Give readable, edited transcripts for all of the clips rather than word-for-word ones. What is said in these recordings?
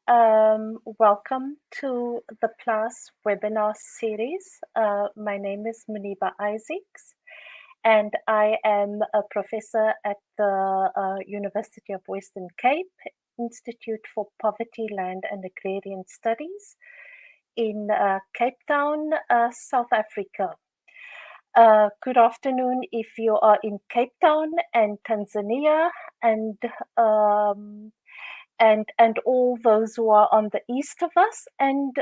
Welcome to the PLAS webinar series. My name is Muniba Isaacs, and I am a professor at the University of Western Cape Institute for Poverty, Land and Agrarian Studies in Cape Town, South Africa. Good afternoon if you are in Cape Town and Tanzania, and all those who are on the east of us, and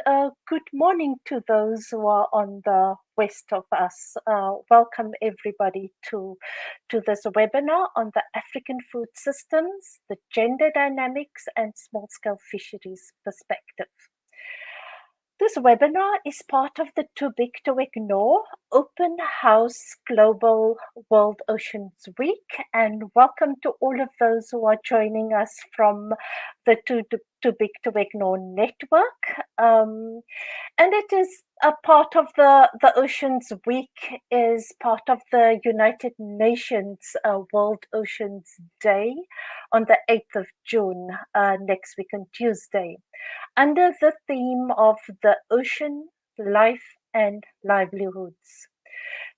good morning to those who are on the west of us. Welcome everybody to this webinar on the African food systems, the gender dynamics and small-scale fisheries perspective. This webinar is part of the Too Big to Ignore Open House Global World Oceans Week, and welcome to all of those who are joining us from the Too Big to Ignore network. And it is a part of the Oceans Week, is part of the United Nations World Oceans Day on the 8th of June, next week on Tuesday, under the theme of the ocean, life and livelihoods.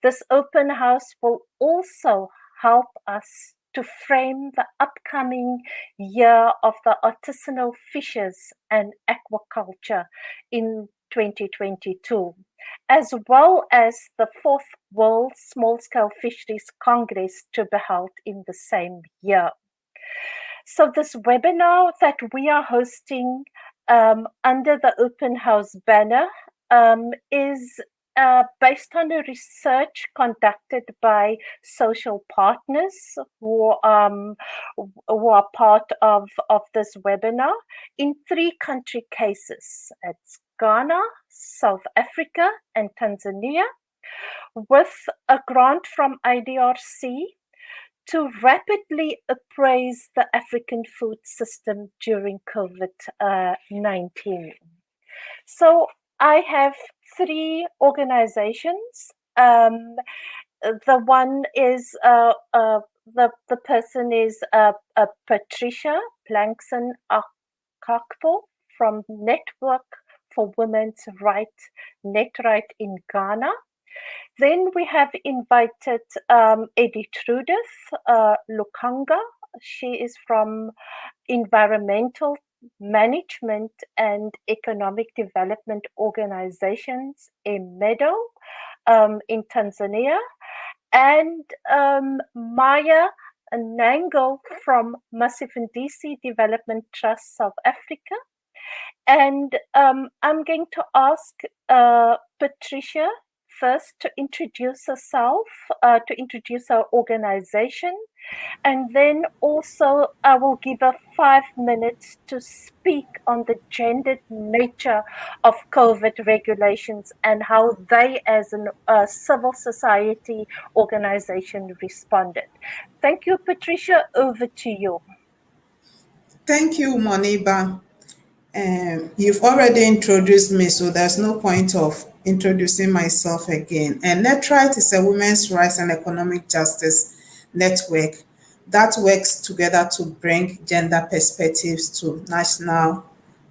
This open house will also help us to frame the upcoming year of the artisanal fishers and aquaculture in 2022, as well as the 4th World Small-Scale Fisheries Congress to be held in the same year. So this webinar that we are hosting under the Open House banner is based on a research conducted by social partners who are part of this webinar in 3 country cases. It's Ghana, South Africa, and Tanzania, with a grant from IDRC to rapidly appraise the African food system during COVID-19. So I have 3 organizations. The one is, the person is Patricia Blankson Akakpo from Network for Women's Rights, NetRight in Ghana. Then we have invited Edithrudith Lukanga. She is from Environmental Management and Economic Development Organizations, Emido, in Tanzania, and Maya Nango from Masifundisi Development Trust, South Africa. And I'm going to ask Patricia first to introduce herself, to introduce her organization, and then also I will give her 5 minutes to speak on the gendered nature of COVID regulations and how they as a civil society organization responded. Thank you, Patricia. Over to you. Thank you, Moniba. You've already introduced me, so there's no point of introducing myself again. And NetRight is a women's rights and economic justice network that works together to bring gender perspectives to national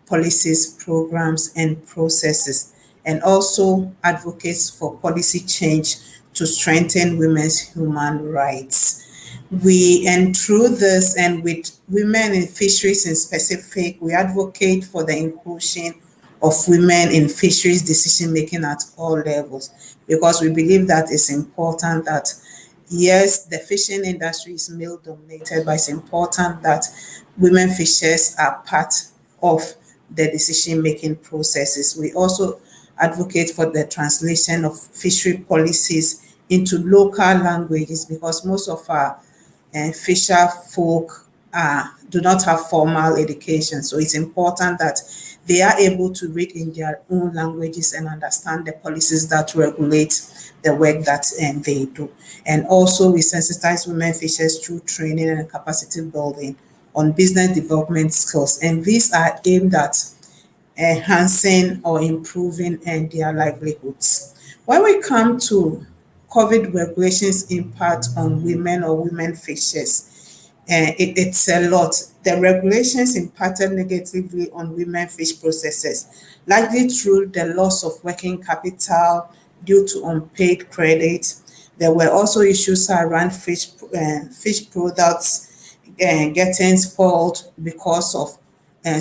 policies, programs, and processes, and also advocates for policy change to strengthen women's human rights. And through this, and with women in fisheries in specific, we advocate for the inclusion of women in fisheries decision making at all levels, because we believe that it's important that, yes, the fishing industry is male dominated, but it's important that women fishers are part of the decision making processes. We also advocate for the translation of fishery policies into local languages, because most of our fisher folk do not have formal education. So it's important that they are able to read in their own languages and understand the policies that regulate the work that they do. And also we sensitize women fishers through training and capacity building on business development skills. And these are aimed at enhancing or improving their livelihoods. When we come to COVID regulations impact on women or women fishers, It's a lot. The regulations impacted negatively on women fish processors, largely through the loss of working capital due to unpaid credit. There were also issues around fish products getting spoiled because of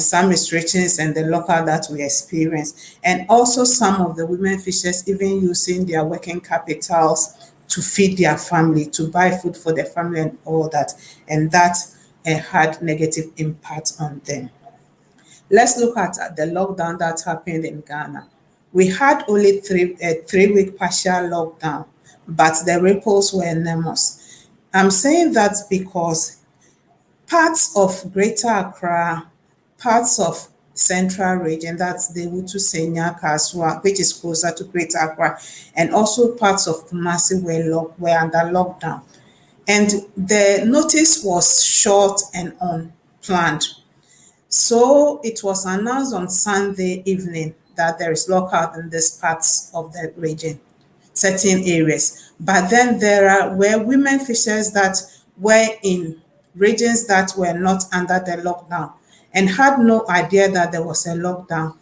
some restrictions and the local that we experience. And also some of the women fishers even using their working capitals to feed their family, to buy food for their family and all that. And that had negative impact on them. Let's look at the lockdown that happened in Ghana. We had only a 3 week partial lockdown, but the ripples were enormous. I'm saying that because parts of Greater Accra, parts of Central Region, that's the Wutu-Senya, Kaswa, which is closer to Greater Accra, and also parts of Kumasi were under lockdown. And the notice was short and unplanned. So it was announced on Sunday evening that there is lockout in these parts of the region, certain areas. But then were women fishers that were in regions that were not under the lockdown and had no idea that there was a lockdown.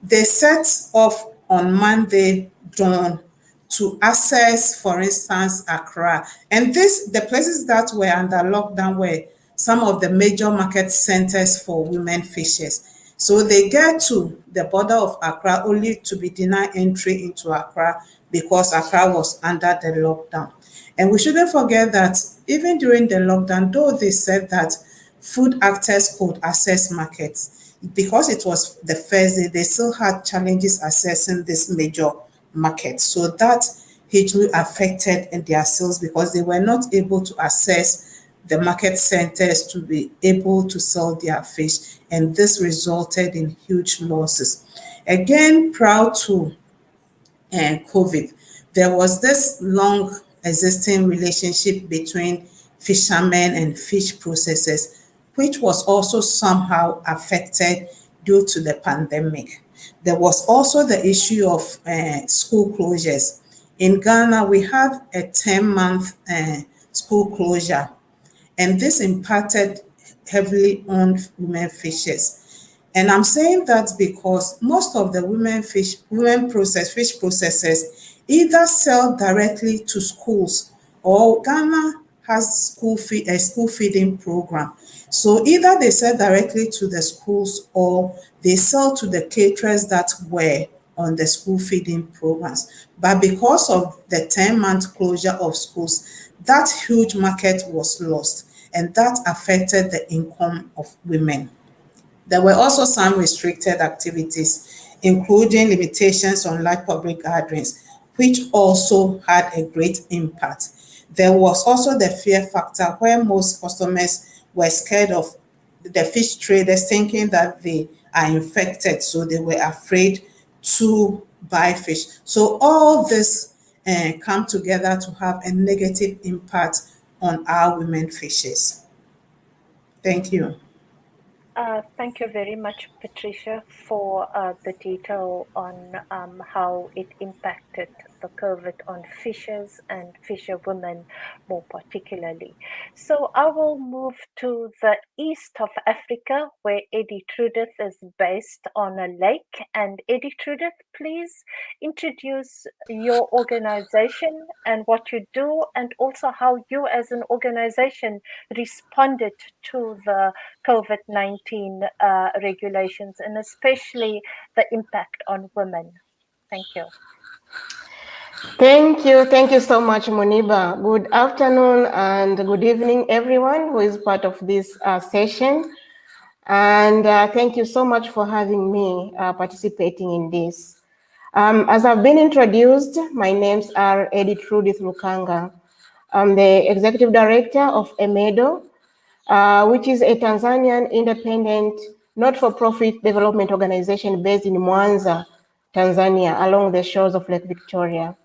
They set off on Monday dawn to access, for instance, Accra. And the places that were under lockdown were some of the major market centers for women fishers. So they get to the border of Accra only to be denied entry into Accra because Accra was under the lockdown. And we shouldn't forget that even during the lockdown, though they said that food actors could access markets, because it was the first day, they still had challenges accessing this major market. So that hugely affected their sales because they were not able to access the market centers to be able to sell their fish. And this resulted in huge losses. Again, proud to COVID, there was this long existing relationship between fishermen and fish processors, which was also somehow affected due to the pandemic. There was also the issue of school closures. In Ghana, we have a 10-month school closure, and this impacted heavily on women fishers. And I'm saying that because most of the fish processors either sell directly to schools, or Ghana has a school feeding program. So either they sell directly to the schools or they sell to the caterers that were on the school feeding programs. But because of the 10-month closure of schools, that huge market was lost, and that affected the income of women. There were also some restricted activities, including limitations on large public gatherings, which also had a great impact. There was also the fear factor where most customers were scared of the fish traders, thinking that they are infected, so they were afraid to buy fish. So all this come together to have a negative impact on our women fishers. Thank you. Thank you very much, Patricia, for the detail on how it impacted the COVID on fishers and fisher women more particularly. So I will move to the east of Africa, where Eddie Trudith is based on a lake. And Eddie Trudith, please introduce your organization and what you do, and also how you as an organization responded to the COVID-19 regulations, and especially the impact on women. Thank you. Thank you so much, Moniba. Good afternoon and good evening, everyone who is part of this session. And thank you so much for having me participating in this. As I've been introduced, my names are Edith Rudith Lukanga. I'm the Executive Director of Emido, which is a Tanzanian independent, not-for-profit development organization based in Mwanza, Tanzania, along the shores of Lake Victoria.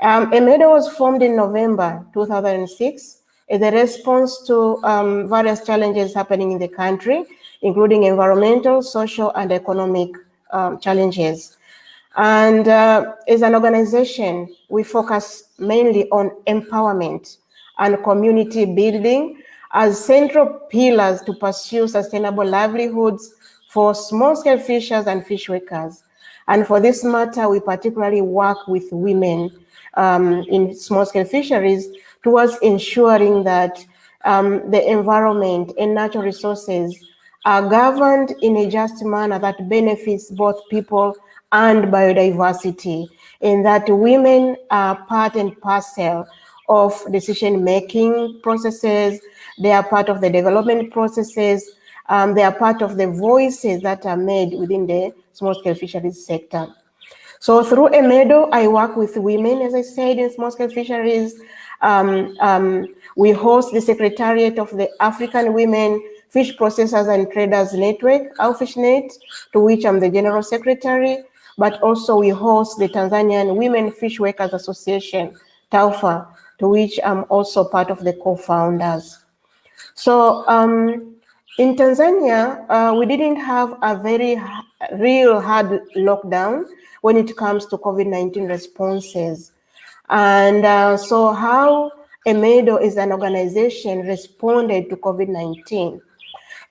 Emido was formed in November 2006 as a response to various challenges happening in the country, including environmental, social, and economic challenges. And as an organization, we focus mainly on empowerment and community building as central pillars to pursue sustainable livelihoods for small-scale fishers and fish workers. And for this matter, we particularly work with women in small-scale fisheries towards ensuring that the environment and natural resources are governed in a just manner that benefits both people and biodiversity, and that women are part and parcel of decision-making processes, they are part of the development processes, they are part of the voices that are made within the small-scale fisheries sector. So through Emido, I work with women, as I said, in small-scale fisheries. We host the Secretariat of the African Women Fish Processors and Traders Network, AUFISHNET, to which I'm the General Secretary, but also we host the Tanzanian Women Fish Workers Association, TAUFA, to which I'm also part of the co-founders. So in Tanzania, we didn't have a very real hard lockdown when it comes to COVID-19 responses. And so how Emido as an organization responded to COVID-19.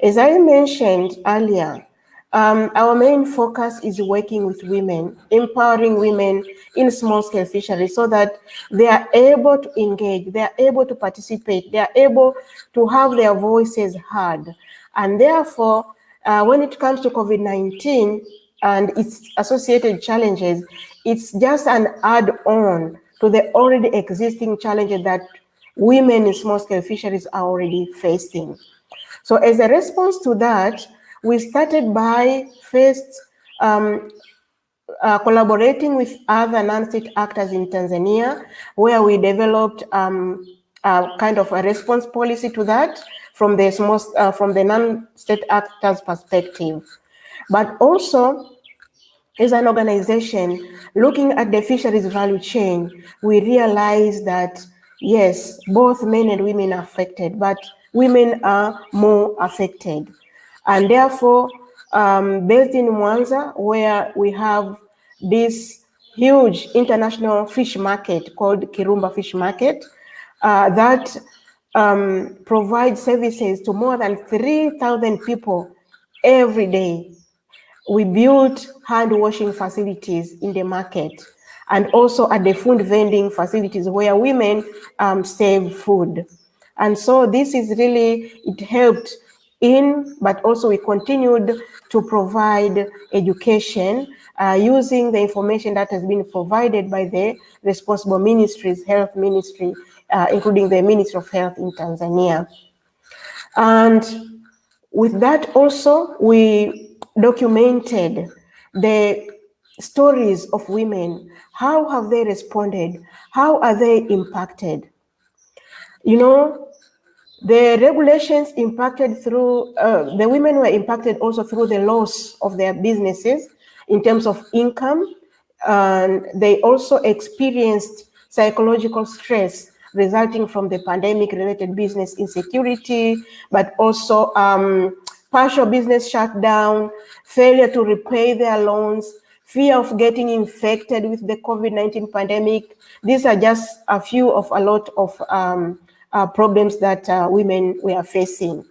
As I mentioned earlier, our main focus is working with women, empowering women in small-scale fisheries so that they are able to engage, they are able to participate, they are able to have their voices heard. And therefore, when it comes to COVID-19 and its associated challenges, it's just an add-on to the already existing challenges that women in small-scale fisheries are already facing. So as a response to that, we started by first collaborating with other non-state actors in Tanzania, where we developed kind of a response policy to that from the non-state actors' perspective. But also, as an organization, looking at the fisheries value chain, we realize that, yes, both men and women are affected, but women are more affected. And therefore, based in Mwanza, where we have this huge international fish market called Kirumba Fish Market, that provides services to more than 3,000 people every day. We built hand washing facilities in the market and also at the food vending facilities where women save food. And so this is really, it helped but also we continued to provide education using the information that has been provided by the responsible ministries, health ministry, including the Ministry of Health in Tanzania. And with that also, we documented the stories of women. How have they responded? How are they impacted? You know, the regulations impacted through, the women were impacted also through the loss of their businesses in terms of income. And they also experienced psychological stress resulting from the pandemic-related business insecurity, but also partial business shutdown, failure to repay their loans, fear of getting infected with the COVID-19 pandemic. These are just a few of a lot of problems that women were facing.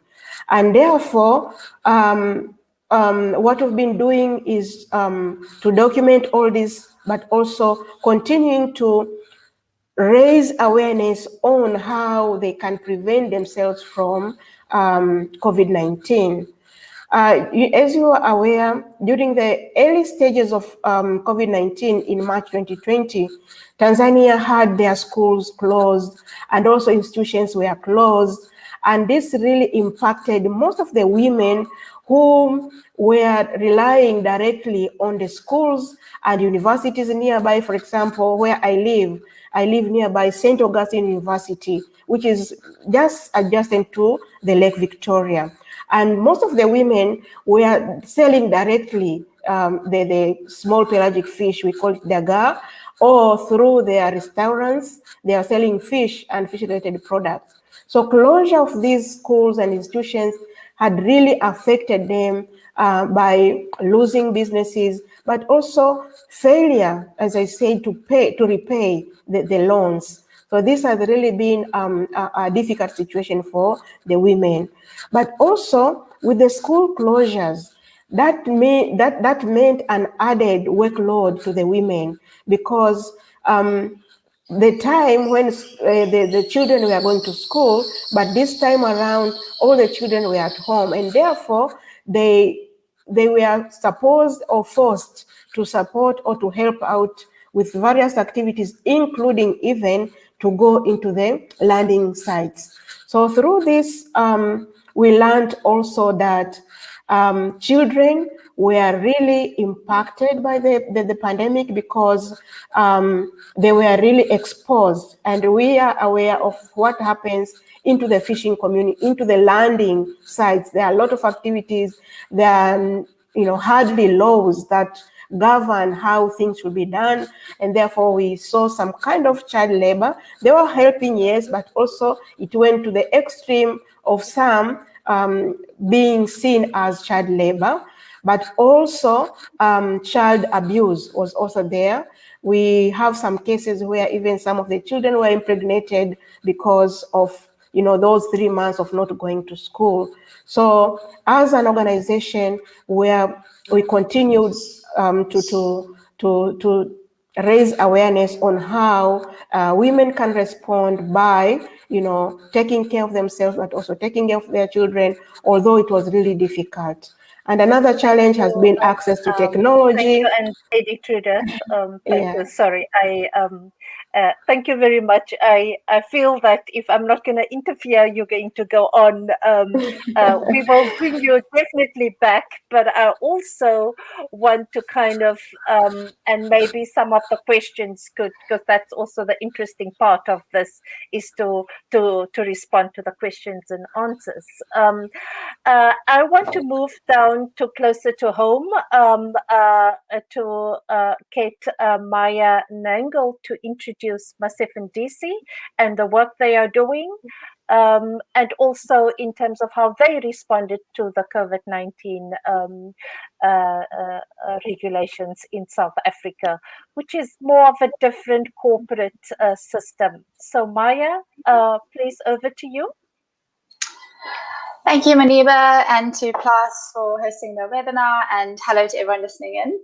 And therefore, what we've been doing is to document all this, but also continuing to raise awareness on how they can prevent themselves from COVID-19. As you are aware, during the early stages of COVID-19 in March 2020, Tanzania had their schools closed and also institutions were closed. And this really impacted most of the women who were relying directly on the schools and universities nearby. For example, where I live nearby St. Augustine University, which is just adjacent to the Lake Victoria. And most of the women were selling directly the small pelagic fish, we call it dagaa, or through their restaurants, they are selling fish and fish-related products. So closure of these schools and institutions had really affected them by losing businesses, but also failure, as I said, to repay the loans. So this has really been a difficult situation for the women. But also with the school closures, that meant an added workload to the women, because the time when the children were going to school, but this time around all the children were at home, and therefore they were supposed or forced to support or to help out with various activities, including even to go into the landing sites. So through this, we learned also that children were really impacted by the pandemic, because they were really exposed, and we are aware of what happens into the fishing community, into the landing sites. There are a lot of activities. There are, hardly laws that govern how things should be done, and therefore we saw some kind of child labor. They were helping, yes, but also it went to the extreme of some being seen as child labor, but also child abuse was also there. We have some cases where even some of the children were impregnated because of those 3 months of not going to school. So as an organization, we continued to raise awareness on how women can respond by, taking care of themselves, but also taking care of their children, although it was really difficult. And another challenge has been access to technology. Thank you, and Lady Trudith, thank you. Sorry, thank you very much. I feel that if I'm not going to interfere, you're going to go on. We will bring you definitely back, but I also want to kind of, and maybe some of the questions could, because that's also the interesting part of this, is to respond to the questions and answers. I want to move down to closer to home, to Kate Maya Nangle, to introduce Masif and DC and the work they are doing, and also in terms of how they responded to the COVID-19 regulations in South Africa, which is more of a different corporate system. So Maya, please, over to you. Thank you, Moniba, and to PLAS for hosting the webinar, and hello to everyone listening in.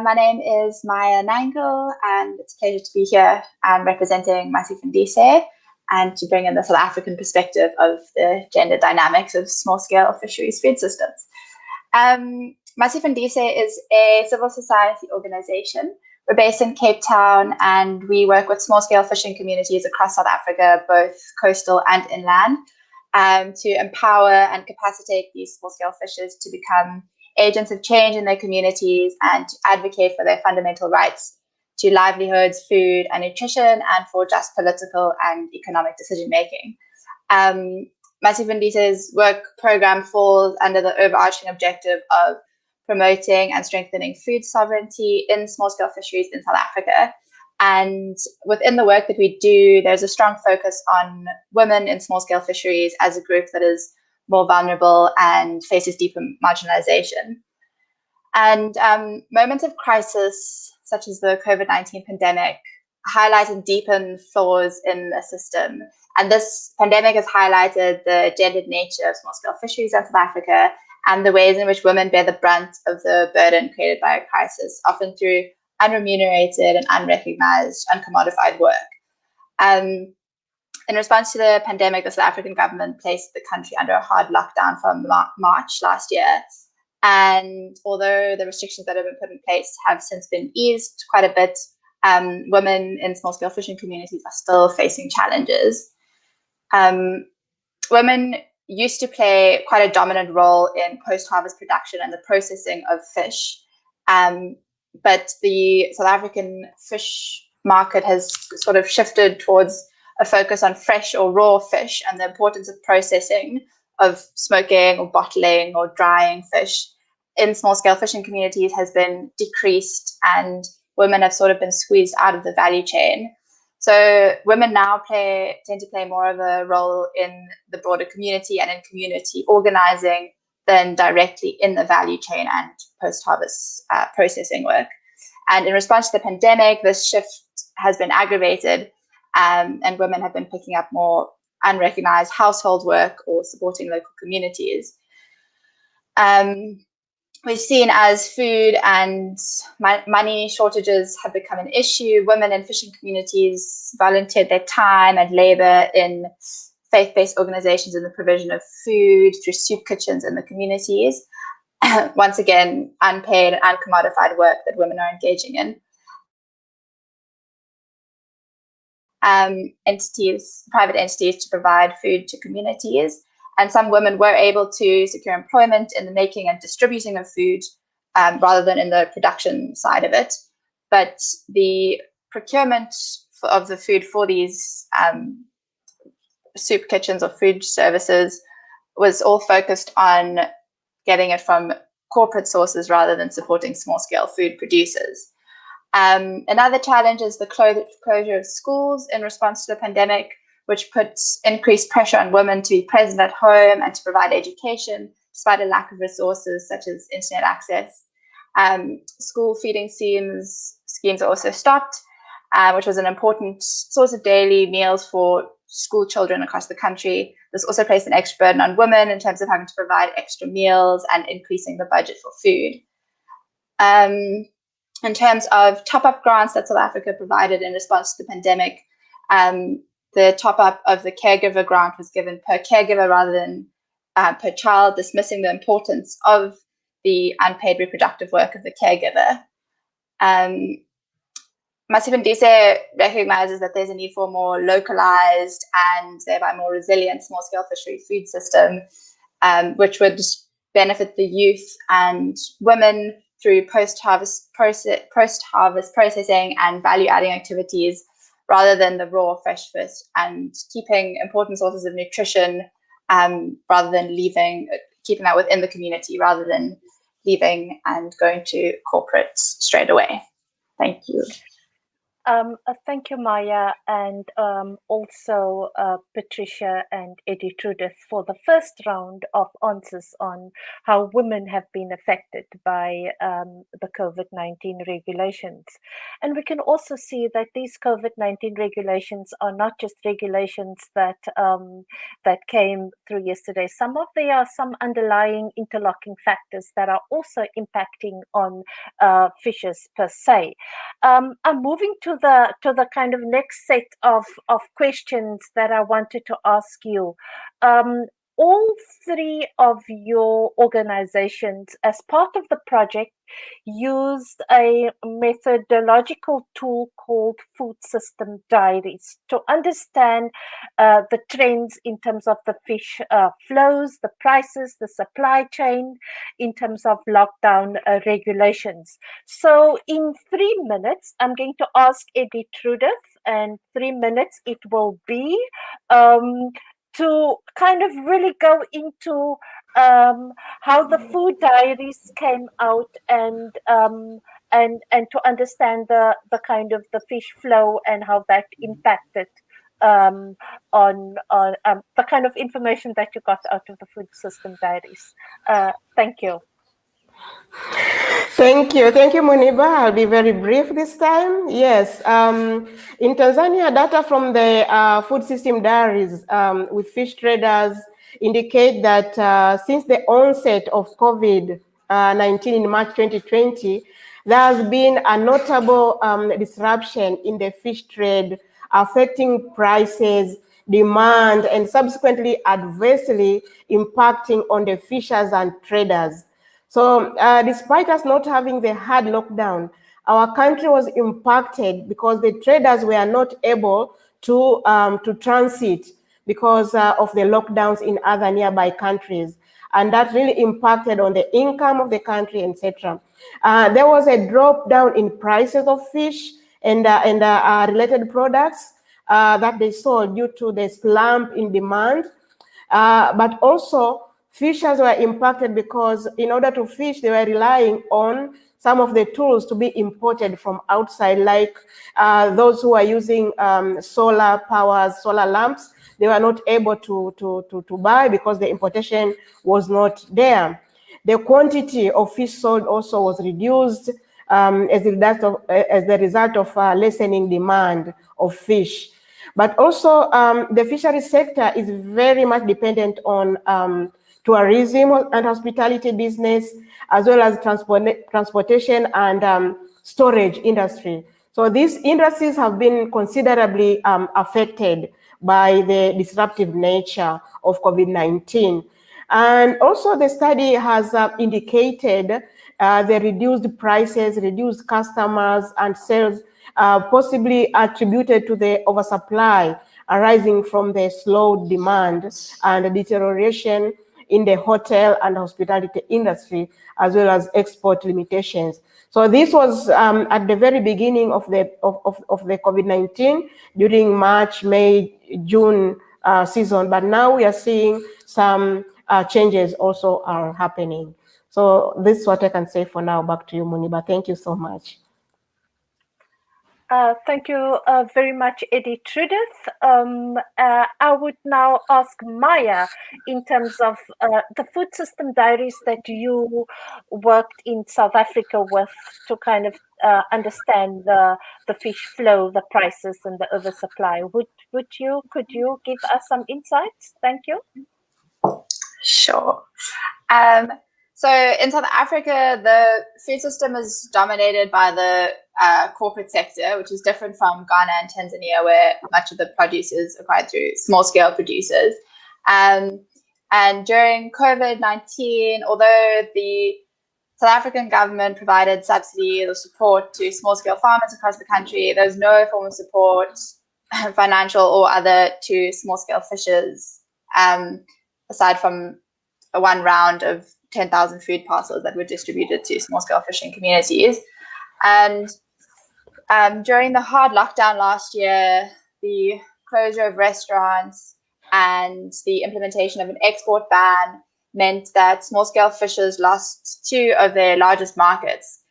My name is Maya Nangle, and it's a pleasure to be here representing Masif and Dise, and to bring in the South African perspective of the gender dynamics of small-scale fisheries food systems. Masif and Dise is a civil society organization. We're based in Cape Town, and we work with small-scale fishing communities across South Africa, both coastal and inland, to empower and capacitate these small-scale fishers to become agents of change in their communities and to advocate for their fundamental rights to livelihoods, food and nutrition, and for just political and economic decision-making. Masif and Dise's work program falls under the overarching objective of promoting and strengthening food sovereignty in small-scale fisheries in South Africa. And within the work that we do, there's a strong focus on women in small-scale fisheries as a group that is more vulnerable and faces deeper marginalization. And moments of crisis, such as the COVID-19 pandemic, highlight and deepen flaws in the system. And this pandemic has highlighted the gendered nature of small-scale fisheries in South Africa and the ways in which women bear the brunt of the burden created by a crisis, often through unremunerated and unrecognized, uncommodified work. In response to the pandemic, the South African government placed the country under a hard lockdown from March last year. And although the restrictions that have been put in place have since been eased quite a bit, women in small-scale fishing communities are still facing challenges. Women used to play quite a dominant role in post-harvest production and the processing of fish. But the South African fish market has sort of shifted towards a focus on fresh or raw fish, and the importance of processing, of smoking or bottling or drying fish in small-scale fishing communities has been decreased, and women have sort of been squeezed out of the value chain. So women now tend to play more of a role in the broader community and in community organizing than directly in the value chain and post-harvest processing work. And in response to the pandemic, this shift has been aggravated and women have been picking up more unrecognized household work or supporting local communities. We've seen as food and money shortages have become an issue, women in fishing communities volunteered their time and labor in faith-based organizations in the provision of food through soup kitchens in the communities. Once again, unpaid and uncommodified work that women are engaging in. Private entities to provide food to communities. And some women were able to secure employment in the making and distributing of food rather than in the production side of it. But the procurement of the food for these soup kitchens or food services was all focused on getting it from corporate sources rather than supporting small-scale food producers. Another challenge is the closure of schools in response to the pandemic, which puts increased pressure on women to be present at home and to provide education, despite a lack of resources such as internet access. School feeding schemes are also stopped, which was an important source of daily meals for school children across the country. This also placed an extra burden on women in terms of having to provide extra meals and increasing the budget for food. In terms of top-up grants that South Africa provided in response to the pandemic, the top-up of the caregiver grant was given per caregiver rather than per child, dismissing the importance of the unpaid reproductive work of the caregiver. Masifundise recognizes that there's a need for a more localized and thereby more resilient small-scale fishery food system, which would benefit the youth and women through post-harvest processing and value-adding activities rather than the raw fresh fish, and keeping important sources of nutrition rather than keeping that within the community rather than leaving and going to corporate straight away. Thank you. Thank you, Maya, and also Patricia and Eddie Trudith for the first round of answers on how women have been affected by the COVID-19 regulations. And we can also see that these COVID-19 regulations are not just regulations that that came through yesterday. There are some underlying interlocking factors that are also impacting on fishes per se. I'm moving to the kind of next set of questions that I wanted to ask you. All three of your organizations, as part of the project, used a methodological tool called food system diaries to understand the trends in terms of the fish flows, the prices, the supply chain, in terms of lockdown regulations. So in 3 minutes, I'm going to ask Eddie Trudith, and 3 minutes it will be, to kind of really go into how the food diaries came out and to understand the kind of the fish flow and how that impacted on the kind of information that you got out of the food system diaries. Thank you. Thank you, Muniba. I'll be very brief this time. Yes, in Tanzania, data from the food system diaries with fish traders indicate that since the onset of COVID-19 in March 2020, there has been a notable disruption in the fish trade, affecting prices, demand, and subsequently adversely impacting on the fishers and traders. So despite us not having the hard lockdown, our country was impacted because the traders were not able to transit because of the lockdowns in other nearby countries. And that really impacted on the income of the country, etc. There was a drop down in prices of fish and related products that they saw due to the slump in demand. But also, fishers were impacted because in order to fish, they were relying on some of the tools to be imported from outside, like those who are using solar lamps. They were not able to buy because the importation was not there. The quantity of fish sold also was reduced as a result of lessening demand of fish. But also the fisheries sector is very much dependent on tourism and hospitality business, as well as transportation and storage industry. So these industries have been considerably affected by the disruptive nature of COVID-19. And also the study has indicated the reduced prices, reduced customers and sales, possibly attributed to the oversupply arising from the slow demand and the deterioration in the hotel and hospitality industry, as well as export limitations. So this was at the very beginning of the COVID-19 during March, May, June season, but now we are seeing some changes also are happening. So this is what I can say for now. Back to you, Muniba. Thank you so much. Thank you very much, Edith. I would now ask Maya, in terms of the food system diaries that you worked in South Africa with, to kind of understand the fish flow, the prices, and the oversupply. Could you give us some insights? Thank you. Sure. So in South Africa, the food system is dominated by the corporate sector, which is different from Ghana and Tanzania, where much of the produce is acquired through small-scale producers. And during COVID-19, although the South African government provided subsidies or support to small-scale farmers across the country, there was no form of support, financial or other, to small-scale fishers, aside from one round of 10,000 food parcels that were distributed to small-scale fishing communities. And during the hard lockdown last year, the closure of restaurants and the implementation of an export ban meant that small-scale fishers lost two of their largest markets.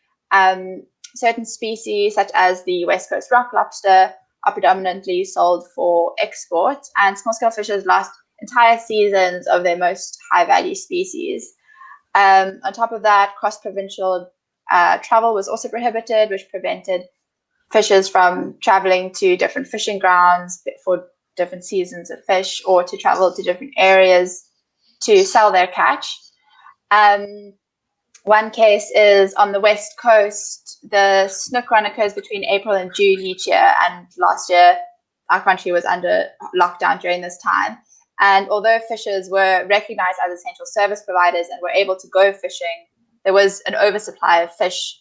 Certain species, such as the West Coast rock lobster, are predominantly sold for export, and small-scale fishers lost entire seasons of their most high-value species. On top of that, cross-provincial travel was also prohibited, which prevented fishers from traveling to different fishing grounds for different seasons of fish, or to travel to different areas to sell their catch. One case is on the West Coast. The snook run occurs between April and June each year, and last year our country was under lockdown during this time. And although fishers were recognized as essential service providers and were able to go fishing, there was an oversupply of fish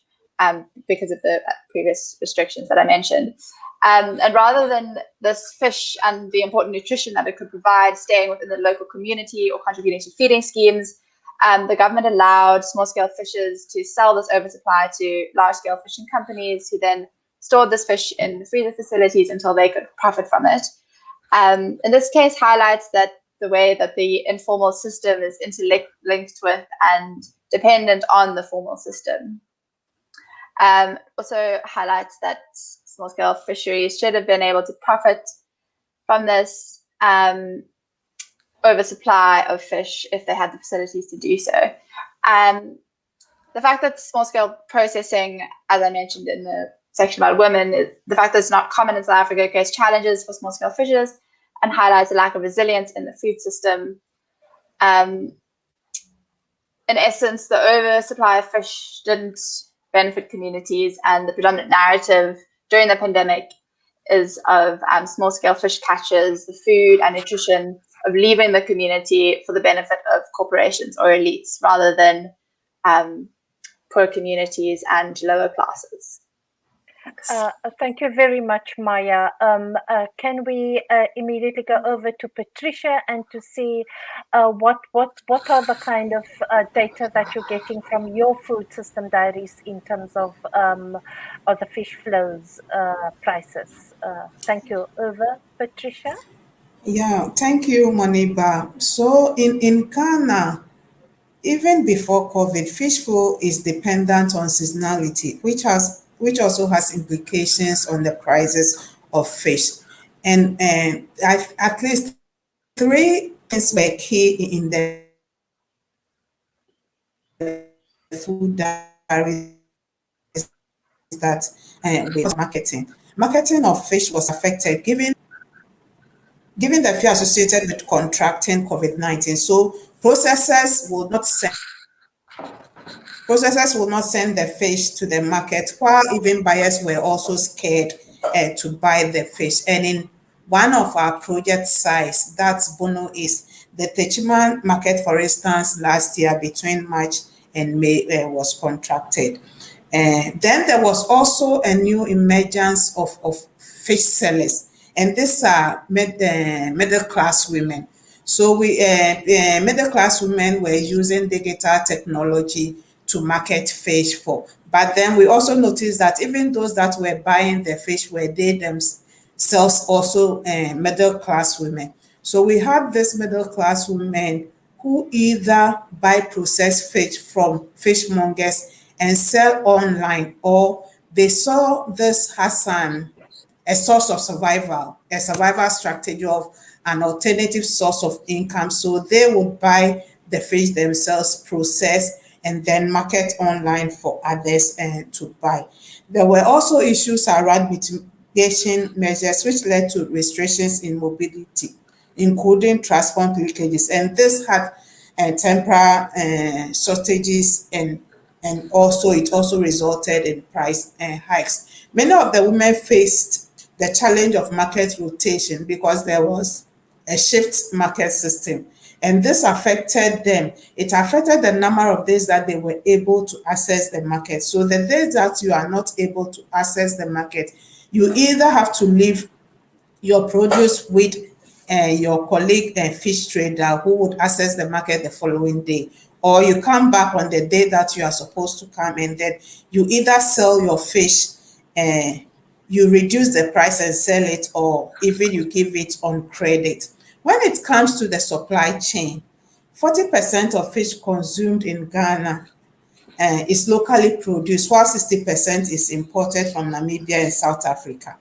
because of the previous restrictions that I mentioned. And rather than this fish and the important nutrition that it could provide staying within the local community or contributing to feeding schemes, the government allowed small-scale fishers to sell this oversupply to large-scale fishing companies, who then stored this fish in freezer facilities until they could profit from it. And this case highlights that the way that the informal system is interlinked with and dependent on the formal system. Also highlights that small-scale fisheries should have been able to profit from this oversupply of fish if they had the facilities to do so. The fact that small-scale processing, as I mentioned in the section about women, the fact that it's not common in South Africa creates challenges for small-scale fishers and highlights a lack of resilience in the food system. In essence, the oversupply of fish didn't benefit communities, and the predominant narrative during the pandemic is of small-scale fish catches, the food and nutrition of leaving the community for the benefit of corporations or elites, rather than poor communities and lower classes. Thank you very much, Maya. Can we immediately go over to Patricia and to see what are the kind of data that you're getting from your food system diaries in terms of the fish flows prices? Thank you. Over, Patricia. Yeah, thank you, Moniba. So in Ghana, even before COVID, fish flow is dependent on seasonality, which also has implications on the prices of fish. And at least three things were key in the food diaries that was marketing. Marketing of fish was affected, given given the fear associated with contracting COVID-19. So processors will not send the fish to the market, while even buyers were also scared to buy the fish. And in one of our project sites, that's Bono East, the Techiman market, for instance, last year between March and May was contracted. Then there was also a new emergence of fish sellers, and these are middle class women. So middle class women were using digital technology to market fish for. But then we also noticed that even those that were buying the fish were they themselves also middle class women. So we had this middle class women who either buy processed fish from fishmongers and sell online, or they saw this as a source of survival, a survival strategy of an alternative source of income. So they would buy the fish themselves, process, and then market online for others to buy. There were also issues around mitigation measures, which led to restrictions in mobility, including transport leakages. And this had temporary shortages, and also it also resulted in price hikes. Many of the women faced the challenge of market rotation because there was a shift market system, and this affected them. It affected the number of days that they were able to access the market. So the days that you are not able to access the market, you either have to leave your produce with your colleague fish trader who would access the market the following day, or you come back on the day that you are supposed to come, and then you either sell your fish, you reduce the price and sell it, or even you give it on credit. When it comes to the supply chain, 40% of fish consumed in Ghana is locally produced, while 60% is imported from Namibia and South Africa.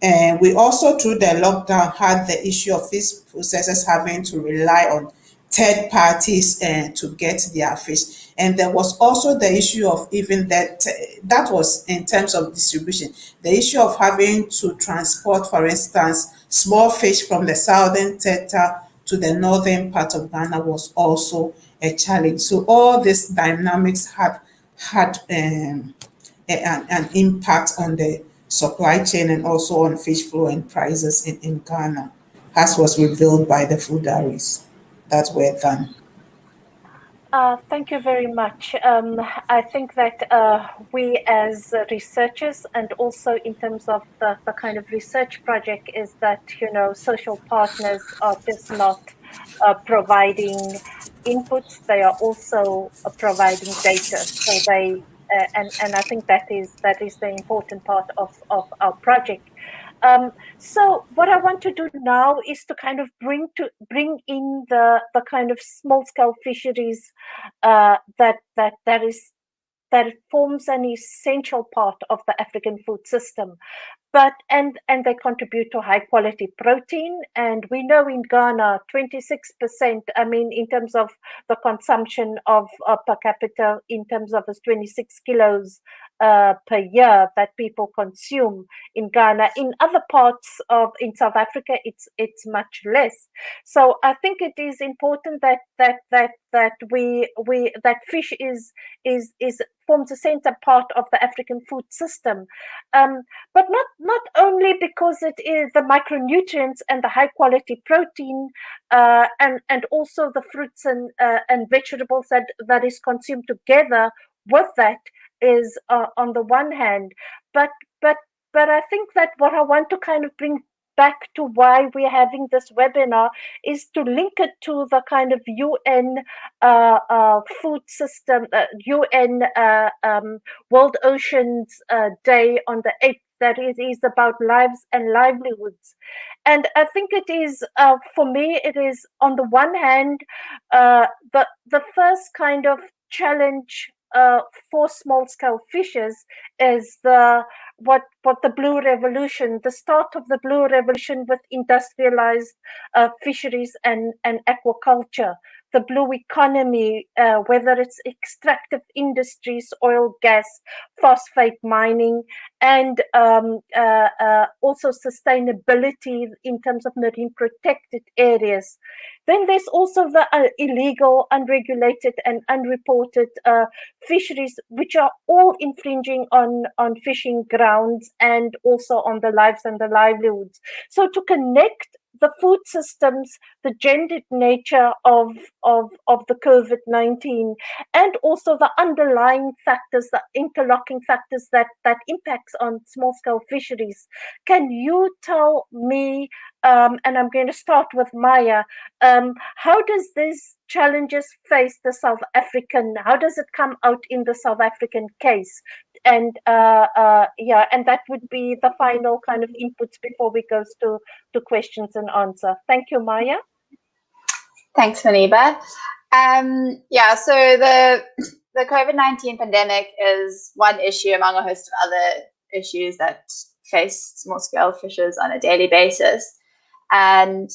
And we also, through the lockdown, had the issue of fish processors having to rely on third parties to get their fish. And there was also the issue of even that was in terms of distribution, the issue of having to transport, for instance, small fish from the southern Delta to the northern part of Ghana was also a challenge. So all these dynamics had an impact on the supply chain and also on fish flow and prices in Ghana, as was revealed by the food diaries that were done. Thank you very much. I think that we as researchers, and also in terms of the kind of research project, is that, social partners are just not providing inputs, they are also providing data. So they, and I think that is the important part of our project. So what I want to do now is to kind of bring in the kind of small scale fisheries that forms an essential part of the African food system. But and they contribute to high quality protein, and we know in Ghana 26%, I mean, in terms of the consumption of per capita, in terms of 26 kilos per year that people consume in Ghana. In other parts of in South Africa, it's much less. So I think it is important that we that fish is forms a center part of the African food system, but not only because it is the micronutrients and the high quality protein, and also the fruits and vegetables that is consumed together with that is on the one hand, but I think that what I want to kind of bring back to why we're having this webinar is to link it to the kind of UN food system, UN World Oceans Day on the 8th, that it is about lives and livelihoods. And I think it is, for me, it is on the one hand, the first kind of challenge for small scale fishers is what the blue revolution, the start of the blue revolution with industrialized fisheries and aquaculture. the blue economy, whether it's extractive industries, oil, gas, phosphate mining, and also sustainability in terms of marine protected areas. Then there's also the illegal, unregulated, and unreported fisheries, which are all infringing on fishing grounds and also on the lives and the livelihoods. So to connect the food systems, the gendered nature of the COVID-19, and also the underlying factors, the interlocking factors that impacts on small-scale fisheries. Can you tell me, and I'm going to start with Maya, how does these challenges face the South African, how does it come out in the South African case? And and that would be the final kind of inputs before we go to questions and answer. Thank you, Maya. Thanks, Moniba. So the COVID-19 pandemic is one issue among a host of other issues that face small-scale fishers on a daily basis. And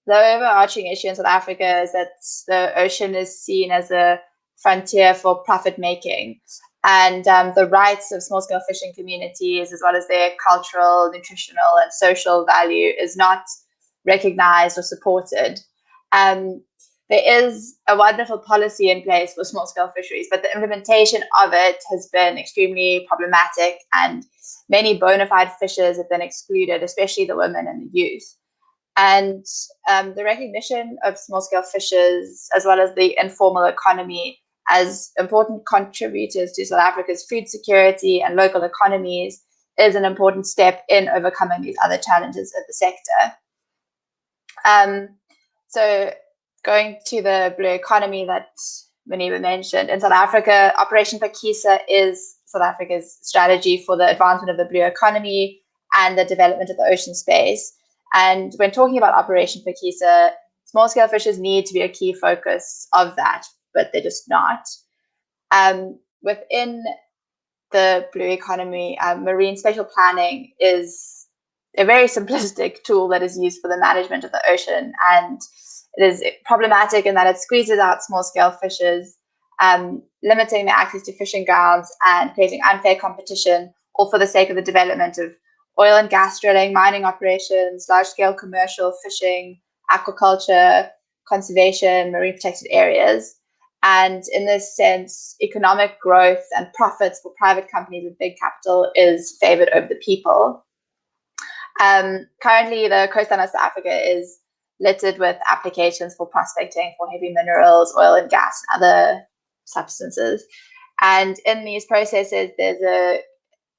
the overarching issue in South Africa is that the ocean is seen as a frontier for profit-making. And the rights of small-scale fishing communities, as well as their cultural, nutritional, and social value, is not recognized or supported. There is a wonderful policy in place for small-scale fisheries, but the implementation of it has been extremely problematic, and many bona fide fishers have been excluded, especially the women and the youth. And the recognition of small-scale fishers, as well as the informal economy, as important contributors to South Africa's food security and local economies, is an important step in overcoming these other challenges of the sector. So going to the blue economy that Moniba mentioned, in South Africa, Operation Phakisa is South Africa's strategy for the advancement of the blue economy and the development of the ocean space. And when talking about Operation Phakisa, small-scale fishers need to be a key focus of that, but they're just not. Within the blue economy, marine spatial planning is a very simplistic tool that is used for the management of the ocean, and it is problematic in that it squeezes out small-scale fishers, limiting their access to fishing grounds and creating unfair competition, all for the sake of the development of oil and gas drilling, mining operations, large-scale commercial fishing, aquaculture, conservation, marine protected areas. And in this sense, economic growth and profits for private companies with big capital is favored over the people. Currently, the coastline of South Africa is littered with applications for prospecting for heavy minerals, oil and gas, and other substances. And in these processes, there's a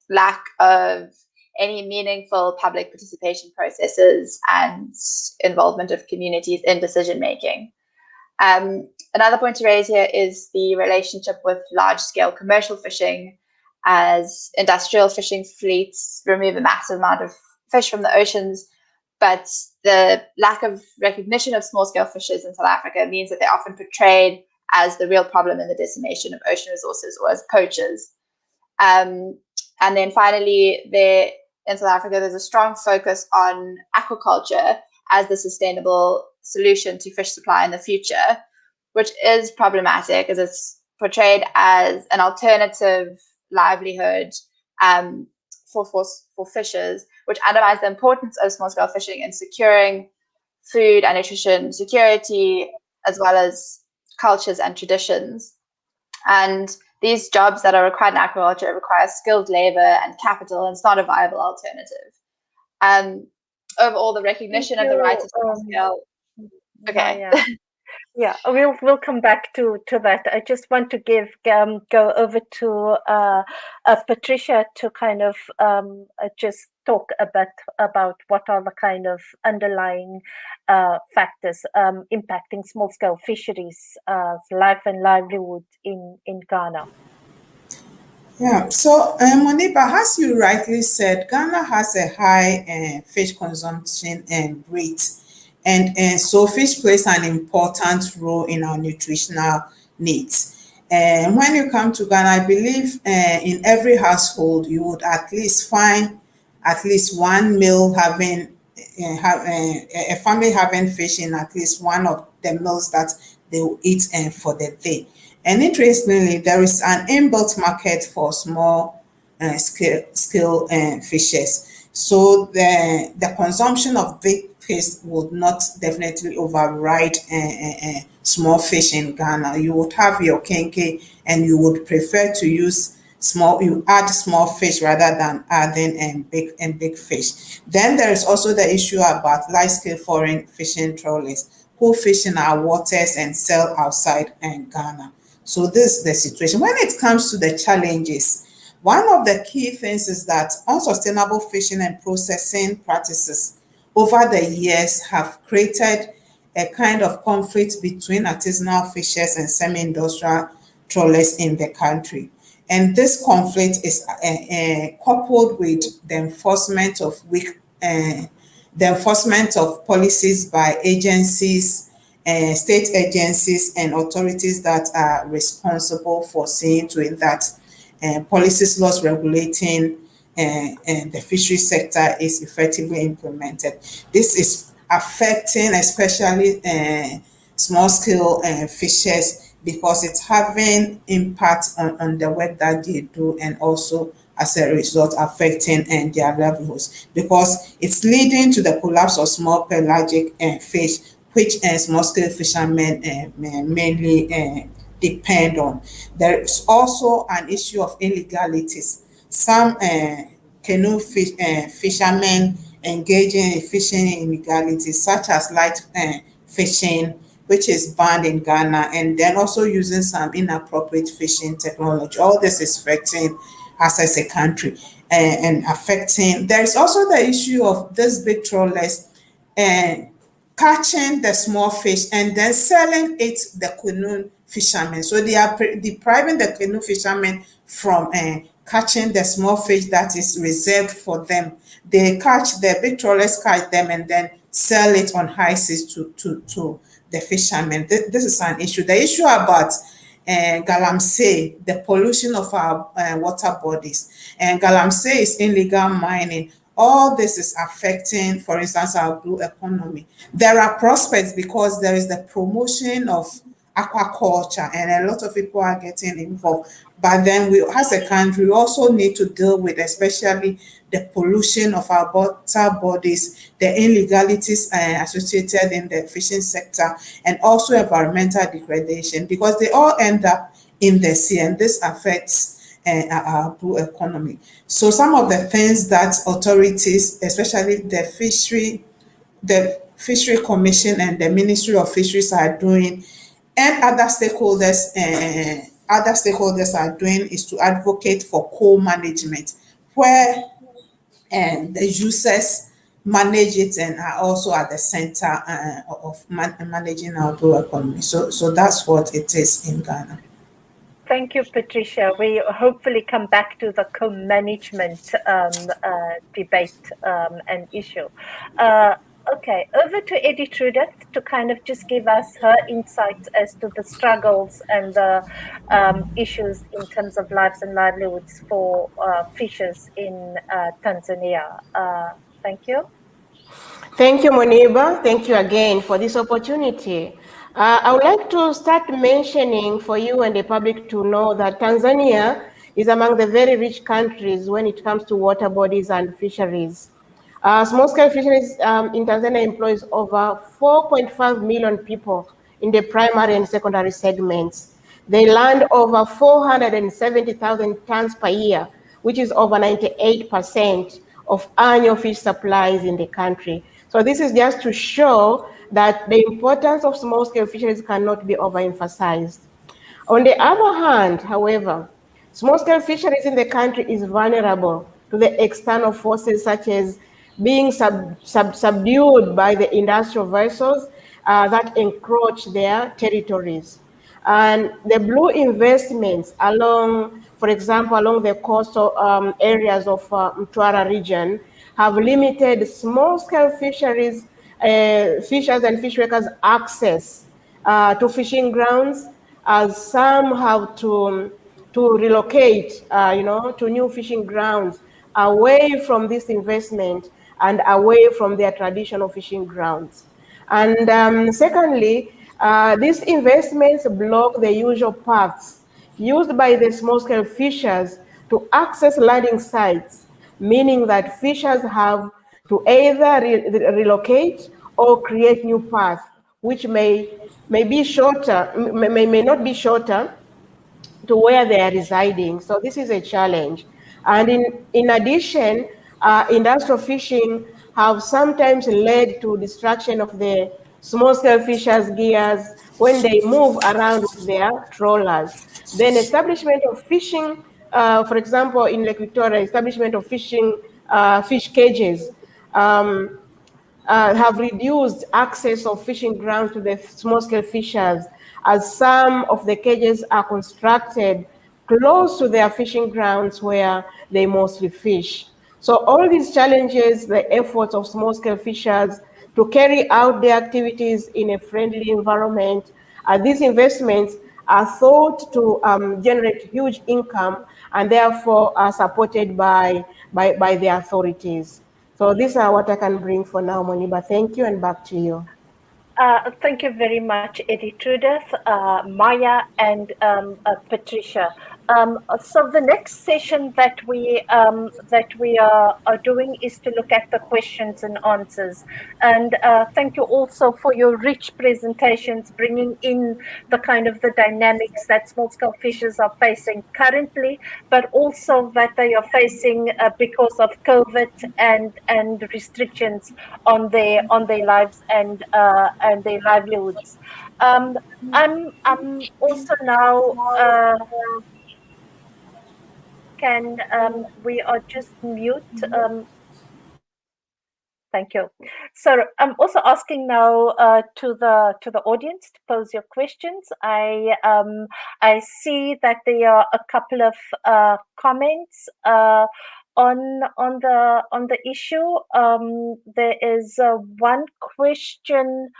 lack of any meaningful public participation processes and involvement of communities in decision-making. Another point to raise here is the relationship with large-scale commercial fishing, as industrial fishing fleets remove a massive amount of fish from the oceans, but the lack of recognition of small-scale fishers in South Africa means that they're often portrayed as the real problem in the decimation of ocean resources, or as poachers. And then finally, in South Africa, there's a strong focus on aquaculture as the sustainable solution to fish supply in the future, which is problematic as it's portrayed as an alternative livelihood for fishers, which undermines the importance of small-scale fishing in securing food and nutrition security, as well as cultures and traditions. And these jobs that are required in aquaculture require skilled labor and capital, and it's not a viable alternative. Overall, the recognition of the rights of small-scale. Okay. Yeah, we'll come back to that. I just want to go over to Patricia to kind of just talk a bit about what are the kind of underlying factors impacting small-scale fisheries, life and livelihood in Ghana. Yeah, so Moniba, as you rightly said, Ghana has a high fish consumption rate. And so fish plays an important role in our nutritional needs. And when you come to Ghana, I believe in every household, you would at least find at least one meal having, a family having fish in at least one of the meals that they will eat for the day. And interestingly, there is an inbuilt market for small scale fishes. So the consumption of big fish would not definitely override small fish in Ghana. You would have your kenke and you would prefer to use you add small fish rather than adding big fish. Then there is also the issue about large scale foreign fishing trawlers who fish in our waters and sell outside Ghana. So this is the situation. When it comes to the challenges, one of the key things is that unsustainable fishing and processing practices over the years have created a kind of conflict between artisanal fishers and semi-industrial trawlers in the country. And this conflict is coupled with the enforcement of policies by agencies, state agencies and authorities that are responsible for seeing to it that policies, laws regulating the fishery sector is effectively implemented. This is affecting especially small-scale fishers because it's having impact on the work that they do and also as a result affecting their livelihoods because it's leading to the collapse of small pelagic fish which small-scale fishermen mainly depend on. There is also an issue of illegalities. Some fishermen engaging in fishing illegalities such as light fishing, which is banned in Ghana, and then also using some inappropriate fishing technology. All this is affecting us as a country and affecting. There is also the issue of these big trawlers catching the small fish and then selling it the canoe fishermen. So they are depriving the canoe fishermen from catching the small fish that is reserved for them. They catch the big trawlers, catch them and then sell it on high seas to the fishermen. This is an issue. The issue about galamsey, the pollution of our water bodies. And galamsey is illegal mining. All this is affecting, for instance, our blue economy. There are prospects because there is the promotion of aquaculture and a lot of people are getting involved. But then we, as a country, we also need to deal with especially the pollution of our water bodies, the illegalities associated in the fishing sector, and also environmental degradation because they all end up in the sea and this affects our blue economy. So some of the things that authorities, especially the Fishery Commission and the Ministry of Fisheries are doing, and other stakeholders are doing is to advocate for co-management, where the users manage it and are also at the center of managing our blue economy. So that's what it is in Ghana. Thank you, Patricia. We hopefully come back to the co-management debate and issue. Okay, over to Eddie Trudith to kind of just give us her insights as to the struggles and the issues in terms of lives and livelihoods for fishers in Tanzania. Thank you. Thank you, Moniba. Thank you again for this opportunity. I would like to start mentioning for you and the public to know that Tanzania is among the very rich countries when it comes to water bodies and fisheries. Small-scale fisheries in Tanzania employs over 4.5 million people in the primary and secondary segments. They land over 470,000 tons per year, which is over 98% of annual fish supplies in the country. So this is just to show that the importance of small-scale fisheries cannot be overemphasized. On the other hand, however, small-scale fisheries in the country is vulnerable to the external forces such as being subdued by the industrial vessels that encroach their territories. And the blue investments along, for example, along the coastal areas of Mtwara region have limited small-scale fisheries, fishers and fishworkers access to fishing grounds, as some have to relocate, to new fishing grounds away from this investment and away from their traditional fishing grounds. And secondly, These investments block the usual paths used by the small-scale fishers to access landing sites, meaning that fishers have to either relocate or create new paths, which may be shorter, may not be shorter to where they are residing. So this is a challenge. And in addition, industrial fishing have sometimes led to destruction of the small-scale fishers' gears when they move around with their trawlers. Then establishment of fishing, for example, in Lake Victoria, establishment of fish cages, have reduced access of fishing ground to the small-scale fishers, as some of the cages are constructed close to their fishing grounds where they mostly fish. So all these challenges, the efforts of small-scale fishers to carry out their activities in a friendly environment, these investments are thought to generate huge income and therefore are supported by the authorities. So these are what I can bring for now, Moniba. Thank you, and back to you. Thank you very much, Eddie Trudith, Maya, and Patricia. So the next session that we are doing is to look at the questions and answers. And thank you also for your rich presentations, bringing in the kind of the dynamics that small-scale fishers are facing currently, but also that they are facing because of COVID and restrictions on their lives and their livelihoods. I'm also now can we are just mute. Thank you. So I'm also asking now to the audience to pose your questions. I see that there are a couple of comments on the issue. There is one question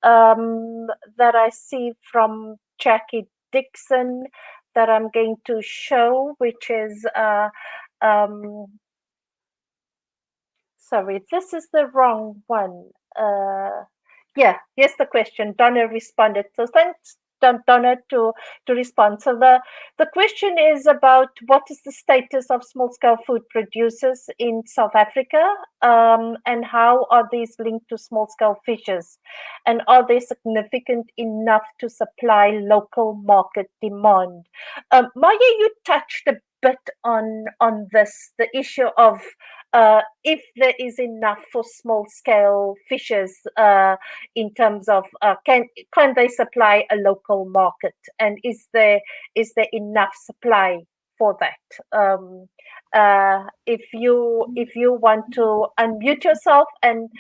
that I see from Jackie Dixon that I'm going to show, which is sorry, this is the wrong one. Yeah, here's the question. Donna responded. So thanks, Donna, to respond. So the question is about what is the status of small-scale food producers in South Africa, and how are these linked to small-scale fishers, and are they significant enough to supply local market demand? Maya, you touched a bit on this, the issue of if there is enough for small-scale fishers in terms of can they supply a local market, and is there enough supply for that? If you want to unmute yourself and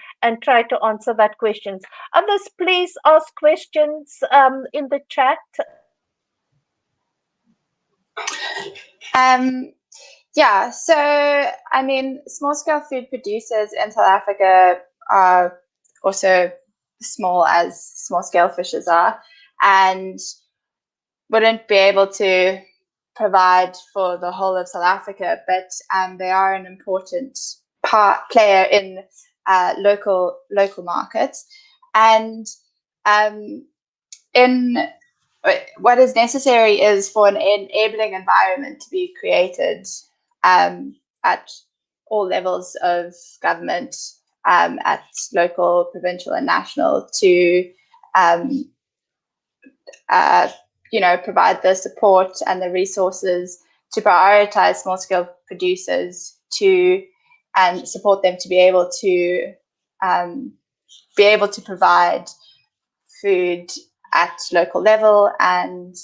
try to answer that questions. Others, please ask questions in the chat. Yeah, so I mean, small-scale food producers in South Africa are also small as small-scale fishers are, and wouldn't be able to provide for the whole of South Africa, but they are an important player in local markets, and in what is necessary is for an enabling environment to be created at all levels of government, at local, provincial, and national, to provide the support and the resources to prioritize small-scale producers, and support them to be able to provide food at local level, and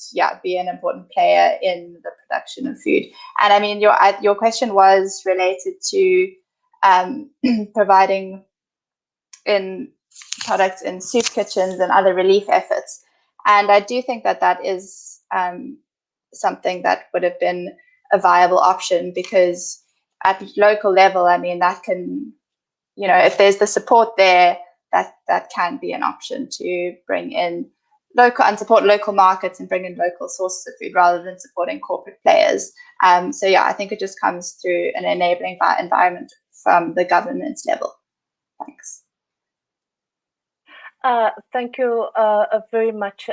be an important player in the production of food. And I mean, your question was related to providing in products in soup kitchens and other relief efforts, and I do think that is something that would have been a viable option, because at local level, I mean, that can, if there's the support there, that can be an option to bring in local and support local markets and bring in local sources of food rather than supporting corporate players. So I think it just comes through an enabling environment from the government's level. Thanks. Thank you very much,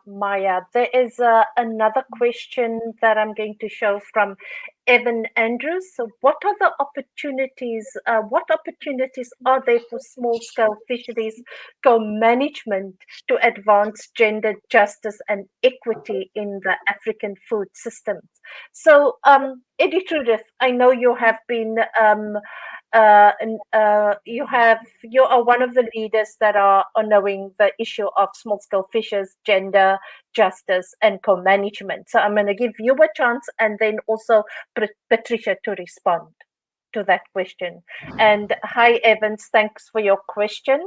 Maya. There is another question that I'm going to show from Evan Andrews. So what are the opportunities? What opportunities are there for small-scale fisheries co-management to advance gender justice and equity in the African food systems? So, Edith, I know you have been you are one of the leaders that are knowing the issue of small scale fishes, gender justice, and co-management. So I'm going to give you a chance, and then also Patricia to respond to that question. And hi, Evans, thanks for your question.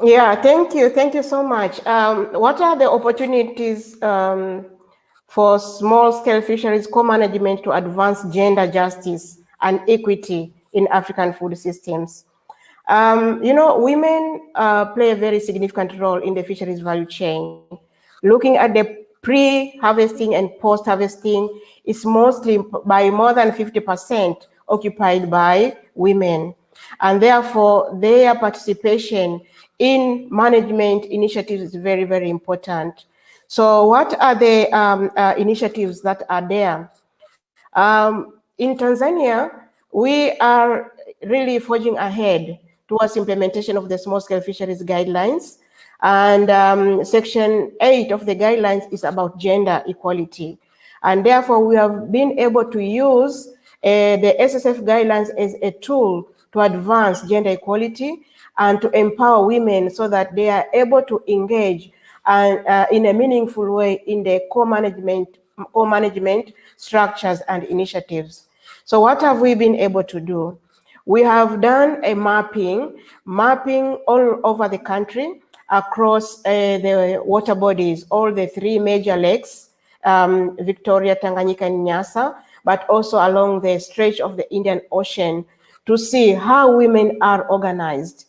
Yeah, thank you so much. What are the opportunities for small-scale fisheries co-management to advance gender justice and equity in African food systems? Women play a very significant role in the fisheries value chain. Looking at the pre-harvesting and post-harvesting is mostly by more than 50% occupied by women. And therefore, their participation in management initiatives is very, very important. So what are the initiatives that are there? In Tanzania, we are really forging ahead towards implementation of the small-scale fisheries guidelines. And Section 8 of the guidelines is about gender equality. And therefore, we have been able to use the SSF guidelines as a tool to advance gender equality and to empower women so that they are able to engage in a meaningful way in the co-management structures and initiatives. So what have we been able to do? We have done a mapping all over the country across the water bodies, all the three major lakes, Victoria, Tanganyika, and Nyasa, but also along the stretch of the Indian Ocean, to see how women are organized.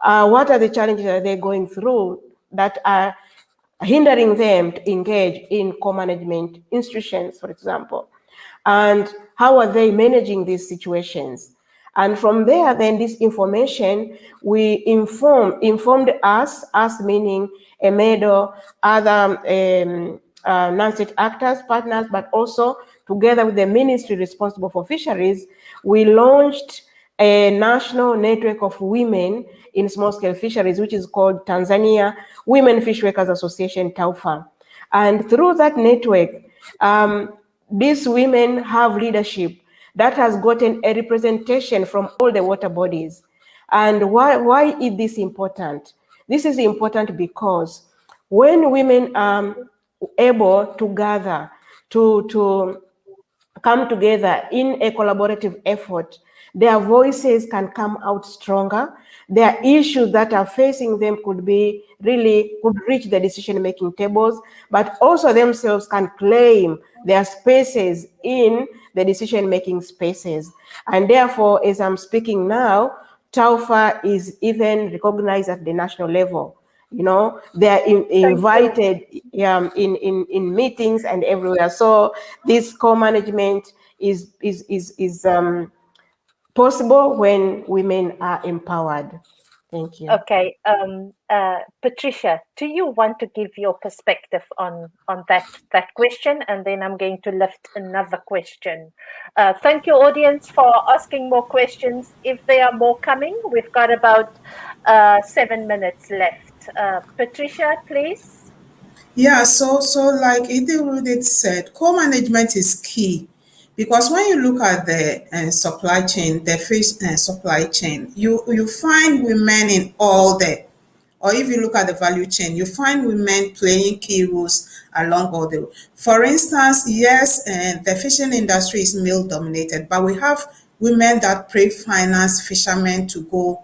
What are the challenges that they're going through that are hindering them to engage in co-management institutions, for example? And how are they managing these situations? And from there, then this information, we informed us meaning Emido, other non-state actors, partners, but also together with the ministry responsible for fisheries, we launched a national network of women in small-scale fisheries, which is called Tanzania Women Fish Workers Association, TAWFA. And through that network, these women have leadership that has gotten a representation from all the water bodies. And why is this important? This is important because when women are able to gather, to come together in a collaborative effort, their voices can come out stronger. Their issues that are facing them could reach the decision-making tables, but also themselves can claim their spaces in the decision-making spaces. And therefore, as I'm speaking now, TAWFA is even recognized at the national level. They are invited in meetings and everywhere. So this co-management is possible when women are empowered. Thank you. Okay, Patricia, do you want to give your perspective on that question, and then I'm going to lift another question. Thank you, audience, for asking more questions. If there are more coming, we've got about 7 minutes left. Patricia, please. Yeah, so like Idirudit said, co-management is key because when you look at the supply chain, the fish supply chain, you find women in all the, or if you look at the value chain, you find women playing key roles along all the. For instance, yes, the fishing industry is male dominated, but we have women that pre-finance fishermen to go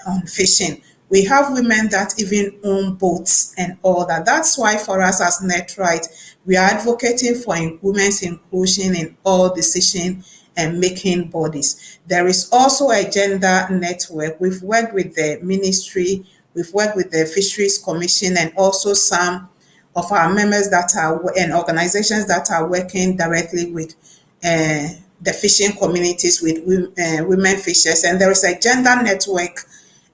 on fishing. We have women that even own boats and all that. That's why for us as NetRight, we are advocating for women's inclusion in all decision and making bodies. There is also a gender network. We've worked with the ministry, we've worked with the Fisheries Commission, and also some of our members that are and organizations that are working directly with the fishing communities with women fishers. And there is a gender network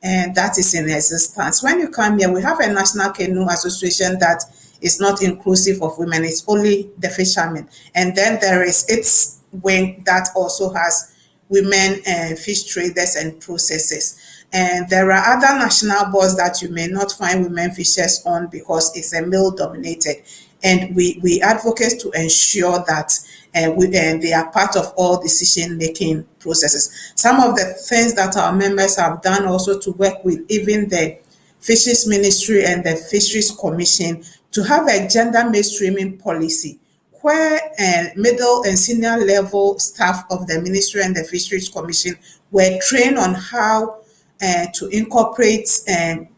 and that is in existence. When you come here, we have a national canoe association that is not inclusive of women. It's only the fishermen. And then there is its wing that also has women fish traders and processors. And there are other national boards that you may not find women fishers on because it's a male dominated. And we advocate to ensure that they are part of all decision making processes. Some of the things that our members have done also to work with even the Fisheries Ministry and the Fisheries Commission to have a gender mainstreaming policy where middle and senior level staff of the ministry and the Fisheries Commission were trained on how to incorporate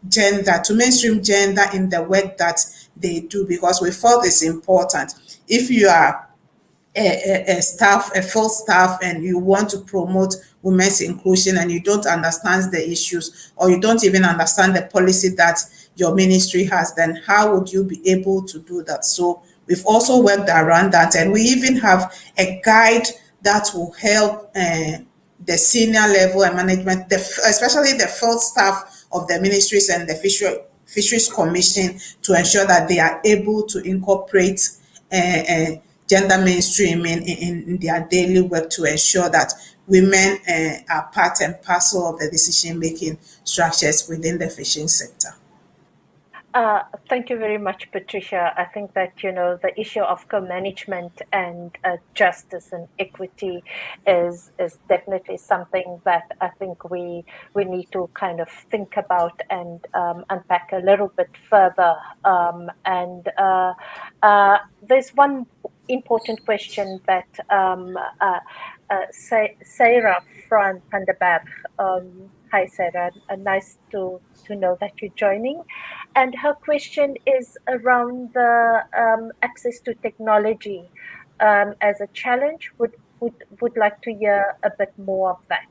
gender, to mainstream gender in the work that they do, because we felt it's important. If you are a full staff, and you want to promote women's inclusion and you don't understand the issues, or you don't even understand the policy that your ministry has, then how would you be able to do that? So we've also worked around that, and we even have a guide that will help the senior level and management, especially the field staff of the ministries and the Fisheries Commission, to ensure that they are able to incorporate gender mainstreaming in their daily work to ensure that women are part and parcel of the decision-making structures within the fishing sector. Thank you very much, Patricia. I think that, the issue of co-management and justice and equity is definitely something that I think we need to kind of think about and unpack a little bit further. There's one important question that Sarah van der Berg. Hi, Sarah. Nice to know that you're joining. And her question is around the access to technology as a challenge. Would like to hear a bit more of that,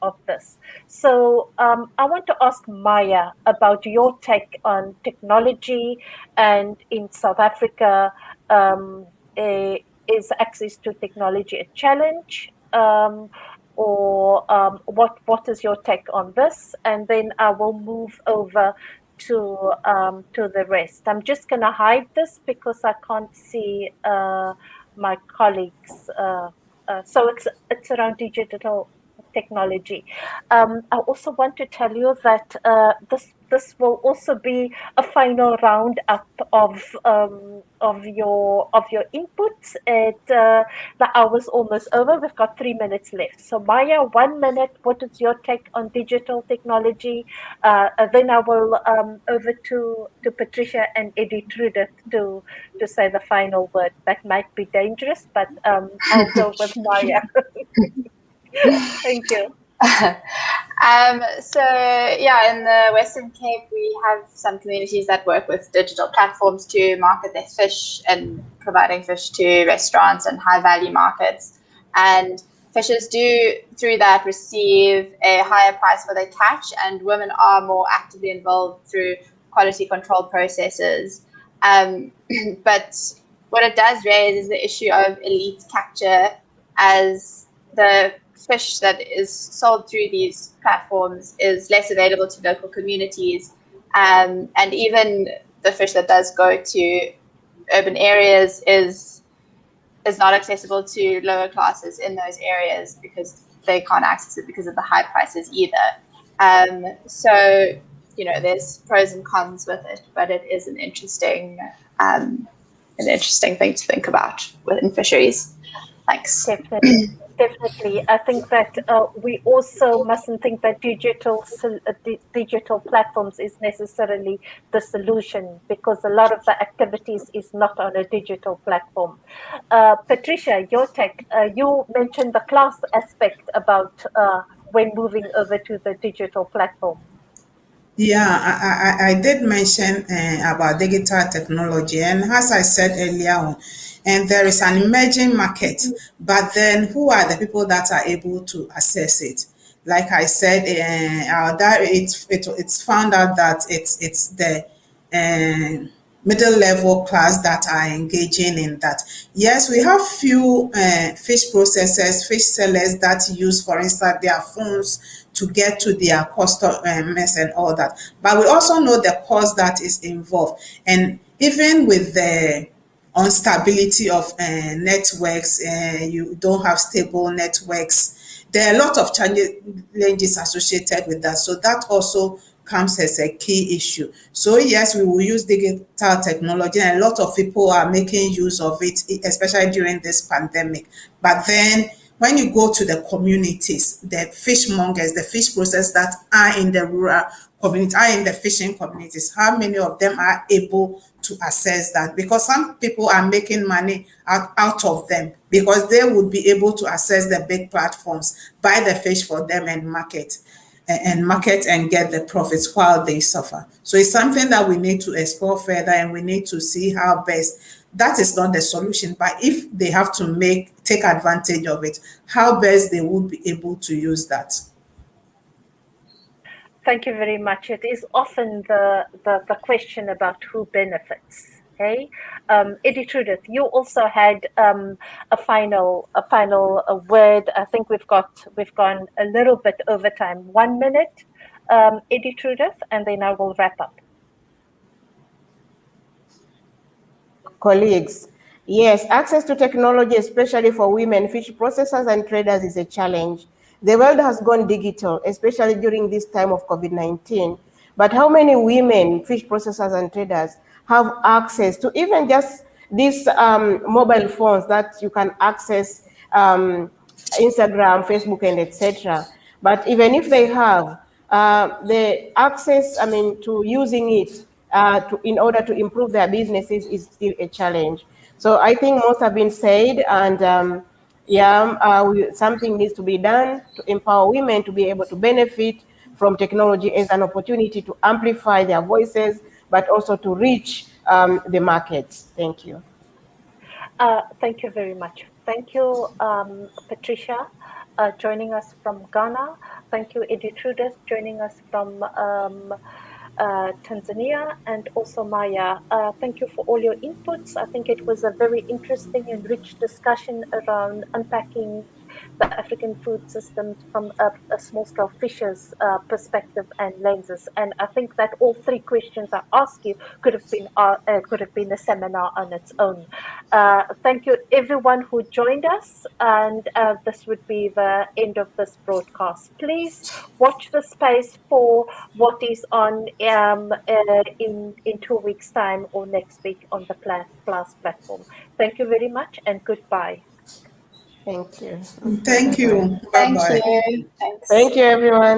of this. So I want to ask Maya about your take on technology, and in South Africa, is access to technology a challenge? Or what is your take on this? And then I will move over to the rest. I'm just going to hide this because I can't see my colleagues. So it's around digital technology. I also want to tell you that this will also be a final roundup of your inputs. The hour's almost over. We've got 3 minutes left. So Maya, 1 minute. What is your take on digital technology? Then I will over to Patricia and Eddie Trudith to say the final word. That might be dangerous, but I'll go with Maya. Thank you. So yeah, in the Western Cape, we have some communities that work with digital platforms to market their fish and providing fish to restaurants and high value markets. And fishers do, through that, receive a higher price for their catch, and women are more actively involved through quality control processes. But what it does raise is the issue of elite capture, as the fish that is sold through these platforms is less available to local communities, and even the fish that does go to urban areas is not accessible to lower classes in those areas because they can't access it because of the high prices either. So there's pros and cons with it, but it is an interesting thing to think about within fisheries. Thanks. Definitely. I think that we also mustn't think that digital platforms is necessarily the solution, because a lot of the activities is not on a digital platform. Patricia, your take, you mentioned the class aspect about when moving over to the digital platform. Yeah, I did mention about digital technology, and as I said earlier on, and there is an emerging market, but then who are the people that are able to access it? Like I said, that it's found out that it's the middle level class that are engaging in that. Yes, we have few fish processors, fish sellers that use, for instance, their phones to get to their customers and all that. But we also know the cost that is involved. And even with the instability of networks, you don't have stable networks, there are a lot of challenges associated with that. So that also comes as a key issue. So yes, we will use digital technology, and a lot of people are making use of it, especially during this pandemic. But then when you go to the communities, the fishmongers, the fish processors that are in the rural community, are in the fishing communities, how many of them are able to access that? Because some people are making money out of them, because they would be able to access the big platforms, buy the fish for them and market and get the profits while they suffer. So it's something that we need to explore further, and we need to see how best. That is not the solution, but if they have to take advantage of it, how best they would be able to use that. Thank you very much. It is often the question about who benefits. Okay, Edith Trudith, you also had a final word. I think we've gone a little bit over time. 1 minute, Edith Trudith, and then I will wrap up. Colleagues, yes, access to technology, especially for women fish processors and traders, is a challenge. The world has gone digital, especially during this time of COVID-19. But how many women fish processors and traders have access to even just these mobile phones that you can access Instagram, Facebook, and etc. But even if they have the access, to using it in order to improve their businesses is still a challenge. So I think most have been said, and something needs to be done to empower women to be able to benefit from technology as an opportunity to amplify their voices, but also to reach the markets. Thank you. Thank you very much. Thank you, Patricia, joining us from Ghana. Thank you, Edith Trudith, joining us from Tanzania, and also Maya. Thank you for all your inputs. I think it was a very interesting and rich discussion around unpacking the African food systems from a small-scale fisher's perspective and lenses. And I think that all three questions I asked you could have been a seminar on its own. Thank you, everyone who joined us, and this would be the end of this broadcast. Please watch the space for what is on in 2 weeks' time or next week on the Plus platform. Thank you very much, and goodbye. Thank you. Thank you. Thank Bye-bye. you. Thanks. Thank you, everyone.